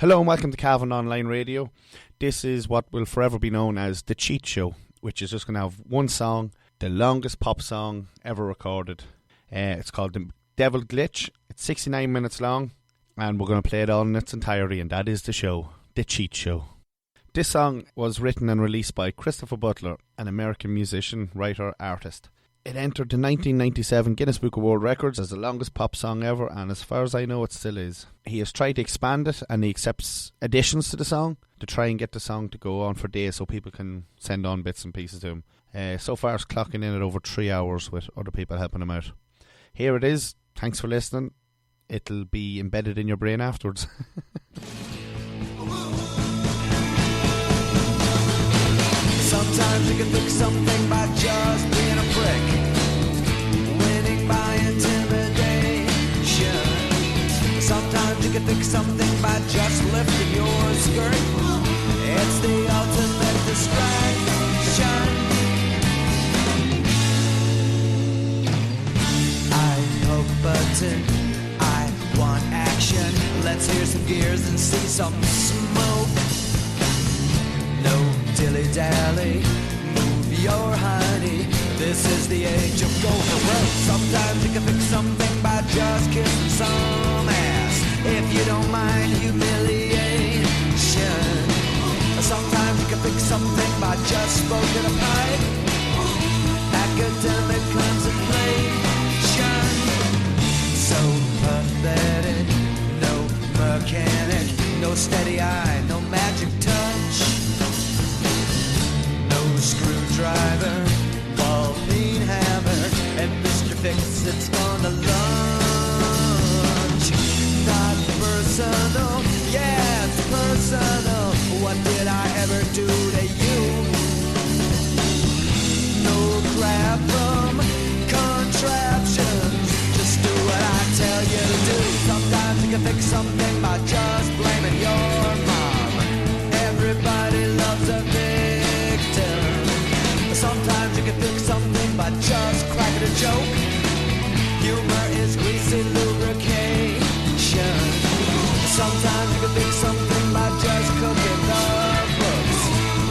Hello and welcome to Calvin Online Radio. This is what will forever be known as The Cheat Show, which is just going to have one song, the longest pop song ever recorded. It's called The Devil Glitch. It's 69 minutes long, and we're going to play it all in its entirety, and that is the show, The Cheat Show. This song was written and released by Christopher Butler, an American musician, writer, artist. It entered the 1997 Guinness Book of World Records as the longest pop song ever, and as far as I know, it still is. He has tried to expand it, and he accepts additions to the song to try and get the song to go on for days so people can send on bits and pieces to him. So far, it's clocking in at over 3 hours with other people helping him out. Here it is. Thanks for listening. It'll be embedded in your brain afterwards. Sometimes you can fix something by just being a prick, winning by intimidation. Sometimes you can fix something by just lifting your skirt. It's the ultimate distraction. I poke button, I want action. Let's hear some gears and see some smoke. No dilly-dally, move your honey. This is the age of go for broke. Sometimes you can fix something by just kissing some ass, if you don't mind humiliation. Sometimes you can fix something by just smoking a pipe. Academic contemplation. So pathetic, no mechanic, no steady eye, no magic touch. Screwdriver, ball peen hammer, and Mr. Fix-It's gonna lunch. Not personal, yeah, it's personal. What did I ever do to you? No crap from contraptions. Just do what I tell you to do. Sometimes you can fix something by just blaming your mom. Everybody loves a victim. Sometimes you can fix something by just cracking a joke. Humor is greasy lubrication. Sometimes you can fix something by just cooking the books.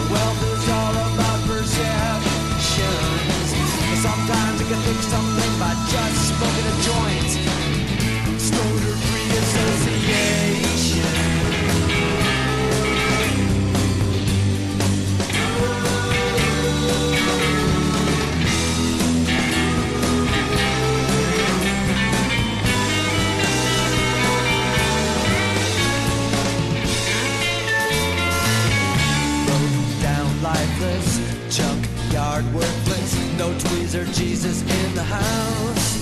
Wealth is all about perceptions. Sometimes you can fix something by just smoking a joint. Stoner-free association. Lifeless, junkyard worthless, no tweezer Jesus in the house.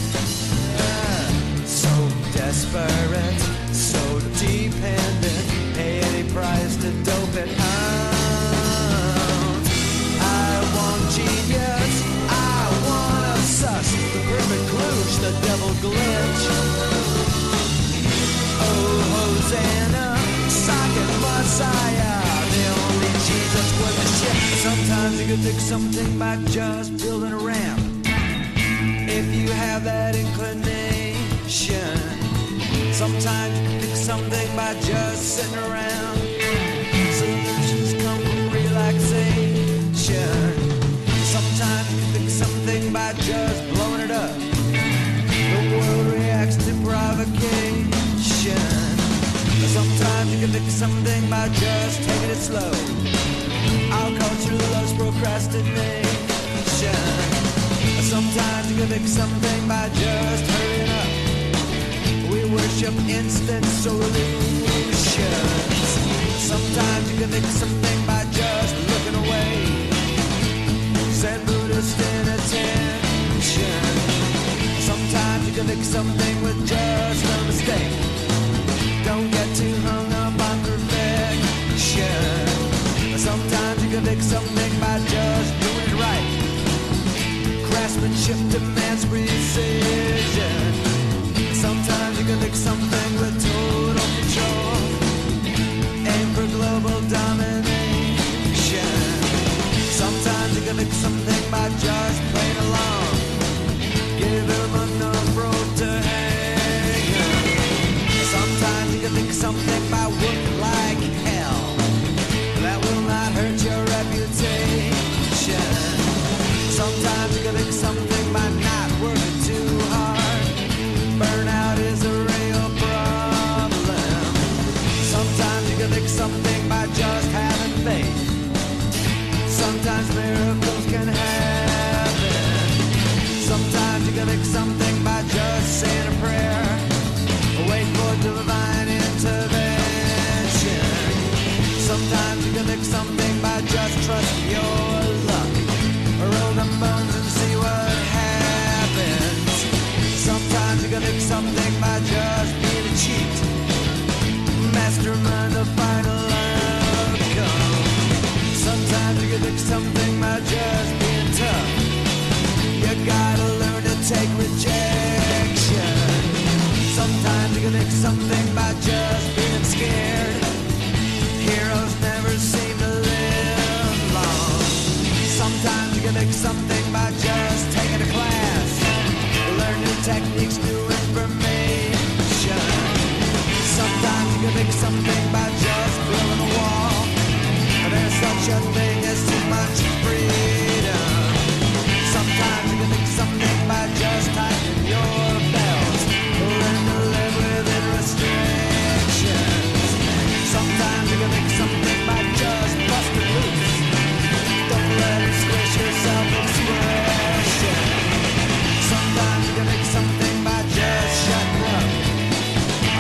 So desperate, so dependent, pay any price to dope it out. I want genius, I want a sus, the perfect kloosh, the devil glitch. Oh, Hosanna, socket Messiah, the only Jesus worth the shit. Sometimes you can fix something by just building a ramp, if you have that inclination. Sometimes you can fix something by just sitting around. Solutions come from relaxation. Sometimes you can fix something by just blowing it up. The world reacts to provocation. Sometimes you can fix something by just taking it slow. Our culture loves procrastination. Sometimes you can fix something by just hurrying up. We worship instant solutions. Sometimes you can fix something by just looking away. Zen Buddhist inattention. Sometimes you can fix something with just a mistake. Don't get too hung up on perfection. Sometimes you can fix something by just doing it right. Craftsmanship demands precision. Sometimes you can fix something with total control. Aim for global domination. Sometimes you can fix something by just playing along. Give them enough rope to hang. Sometimes you can fix something by working like make something by just having faith. Sometimes miracles can happen. Sometimes you can make something by just saying a prayer. Wait for divine intervention. Sometimes you can make something by just trusting your luck. Roll them bones and see what happens. Sometimes you can make something by just being a cheat. Mastermind the final outcome. Sometimes you can make something by just being tough. You gotta learn to take rejection. Sometimes you can make something by just being scared. Heroes never seem to live long. Sometimes you can make something by just taking a class. Learn new techniques, new information. Sometimes you can make something by just building a wall. There's such a thing as too much freedom. Sometimes you can make something by just tightening your belt. Learn to live within restrictions. Sometimes you can make something by just busting loose. Don't let it squish your self-expression. Sometimes you can make something by just shutting up.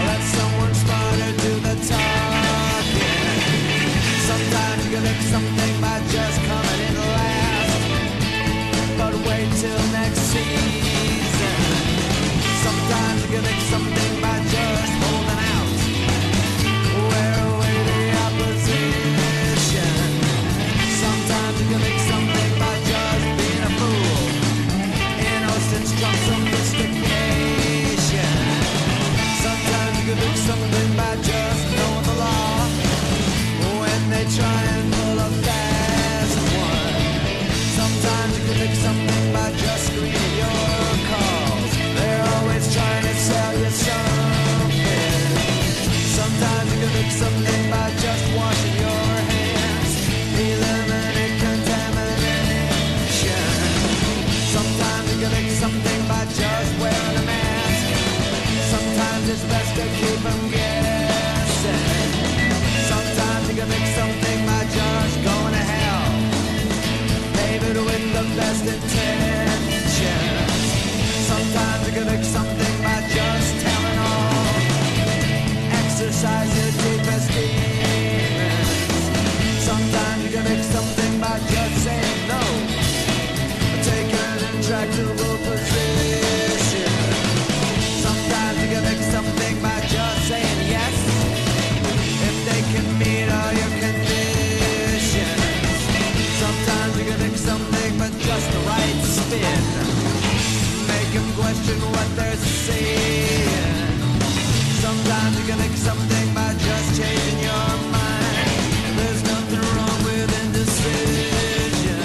Let someone smarter do the talking. Sometimes you can make something by just coming in last. But wait till next season. Sometimes you can make something by just holding out. Wear away the opposition. Sometimes you can make something by just being a fool. Innocence from sophistication. Sometimes you can make something by just knowing the law. When they try and pull a fast one. Sometimes you can make something by just screening your calls. They're always trying to sell you something. Sometimes you can make something by just washing your hands. Eliminate contamination. Sometimes you can make something by just wearing a mask. Sometimes it's best to keep them guessing. Sometimes you can make something by just going to hell. Maybe with the best intentions. Sometimes you can make something by just telling all. Exercise your deepest demons. Sometimes you can make something by just saying no. Take an intractable position. Sometimes you can make something by just saying yes. If they can meet all your conditions. Sometimes you can make something but just the right spin. Make them question what they're saying. Sometimes you can make something by just changing your mind. There's nothing wrong with indecision.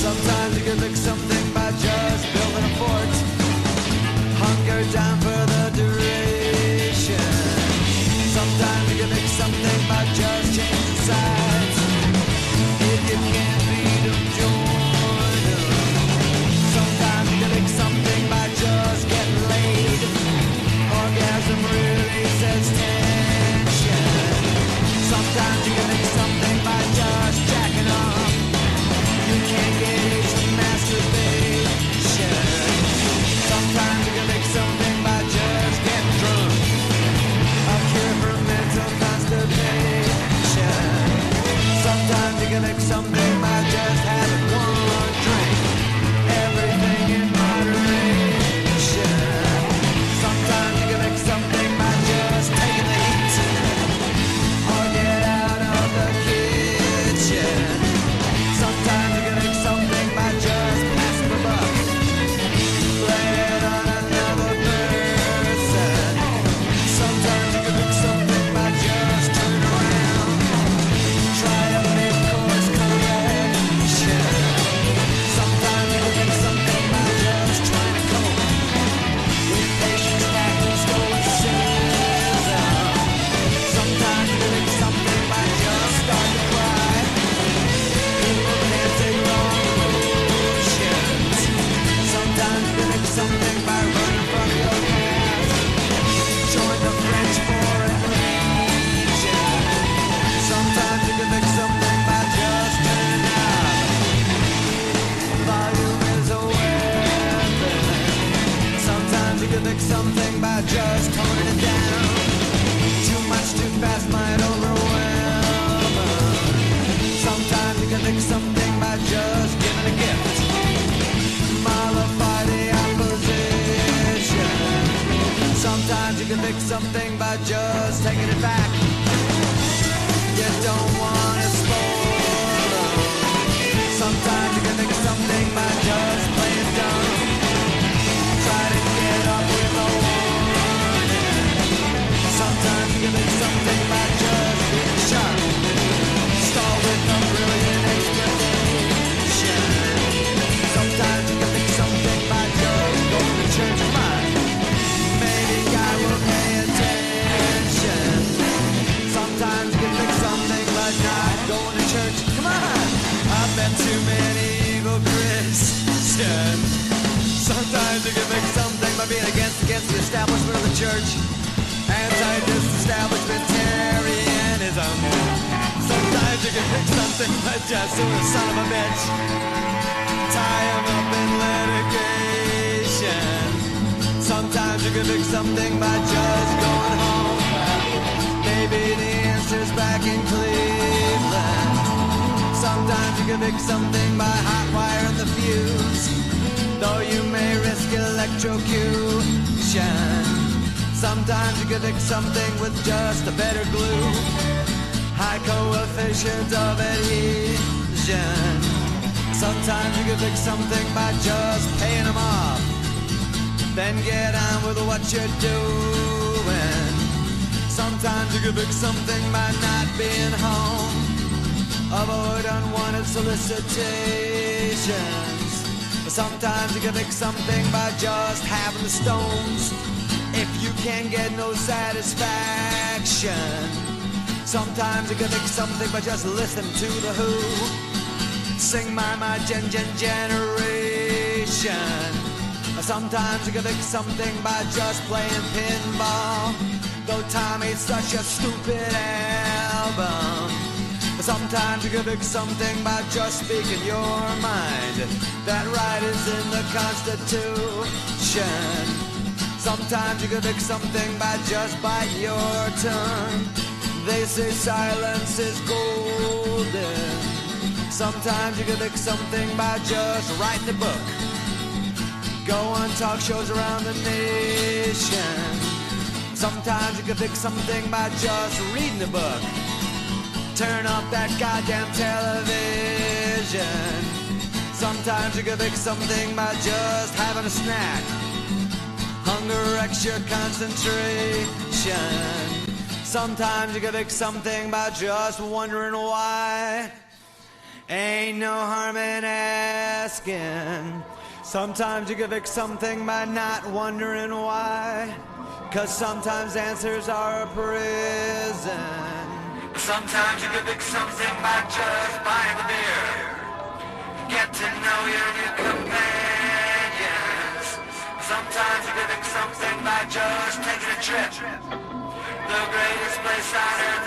Sometimes you can make something by just building a fort. Hunker down for the duration. Sometimes you can make something by just changing sides. If you can't beat them, join them. Sometimes you can make something by just getting laid. Orgasm releases tension. Sometimes you can make something by just jacking off. You can't gauge the masturbation. Sometimes you can make something by just getting drunk. A cure for mental constipation. Sometimes you can make something by just having one drink. Everything in moderation. Sometimes you can make something by just taking the heat. Or get out of the kitchen. Sometimes you can make something by just passing the buck. Play it on another person. Sometimes you can make something by just turning around. Try a mid-course correction. something by just taking it back. You don't want to spoil them. Sometimes you can fix something by just playing dumb. Try to get up with a warning. Sometimes you can fix something by just being sharp. Stall with a brilliant explanation. Sometimes you can fix something by just going to church. Come on, maybe I will pay attention. Sometimes you can fix something by not going to church. Come on, I've met too many evil Christians. Sometimes you can fix something by being against the establishment of the church. Anti-disestablishmentarianism. Sometimes you can fix something by just doing a son of a bitch. Tie him up in litigation. Sometimes you can fix something by just going home. Maybe the answer's back in Cleveland. Sometimes you can fix something by hot wiring the fuse, though you may risk electrocution. Sometimes you can fix something with just a better glue, high coefficient of adhesion. Sometimes you can fix something by just paying them off, then get on with what you're doing. Sometimes you can fix something by not being home, avoid unwanted solicitations. Sometimes you can fix something by just having the stones, if you can get no satisfaction. Sometimes you can fix something by just listening to The Who sing my generation. Sometimes you can fix something by just playing pinball, though Tommy's such a stupid album. Sometimes you can fix something by just speaking your mind. That right is in the Constitution. Sometimes you can fix something by just biting your tongue. They say silence is golden. Sometimes you can fix something by just writing a book. Go on talk shows around the nation. Sometimes you can fix something by just reading a book. Turn off that goddamn television. Sometimes you can fix something by just having a snack. Hunger wrecks your concentration. Sometimes you can fix something by just wondering why. Ain't no harm in asking. Sometimes you can fix something by not wondering why. 'Cause sometimes answers are a prison. Sometimes you can fix something by just buying the beer. Get to know your new companions. Sometimes you can fix something by just taking a trip. The greatest place on earth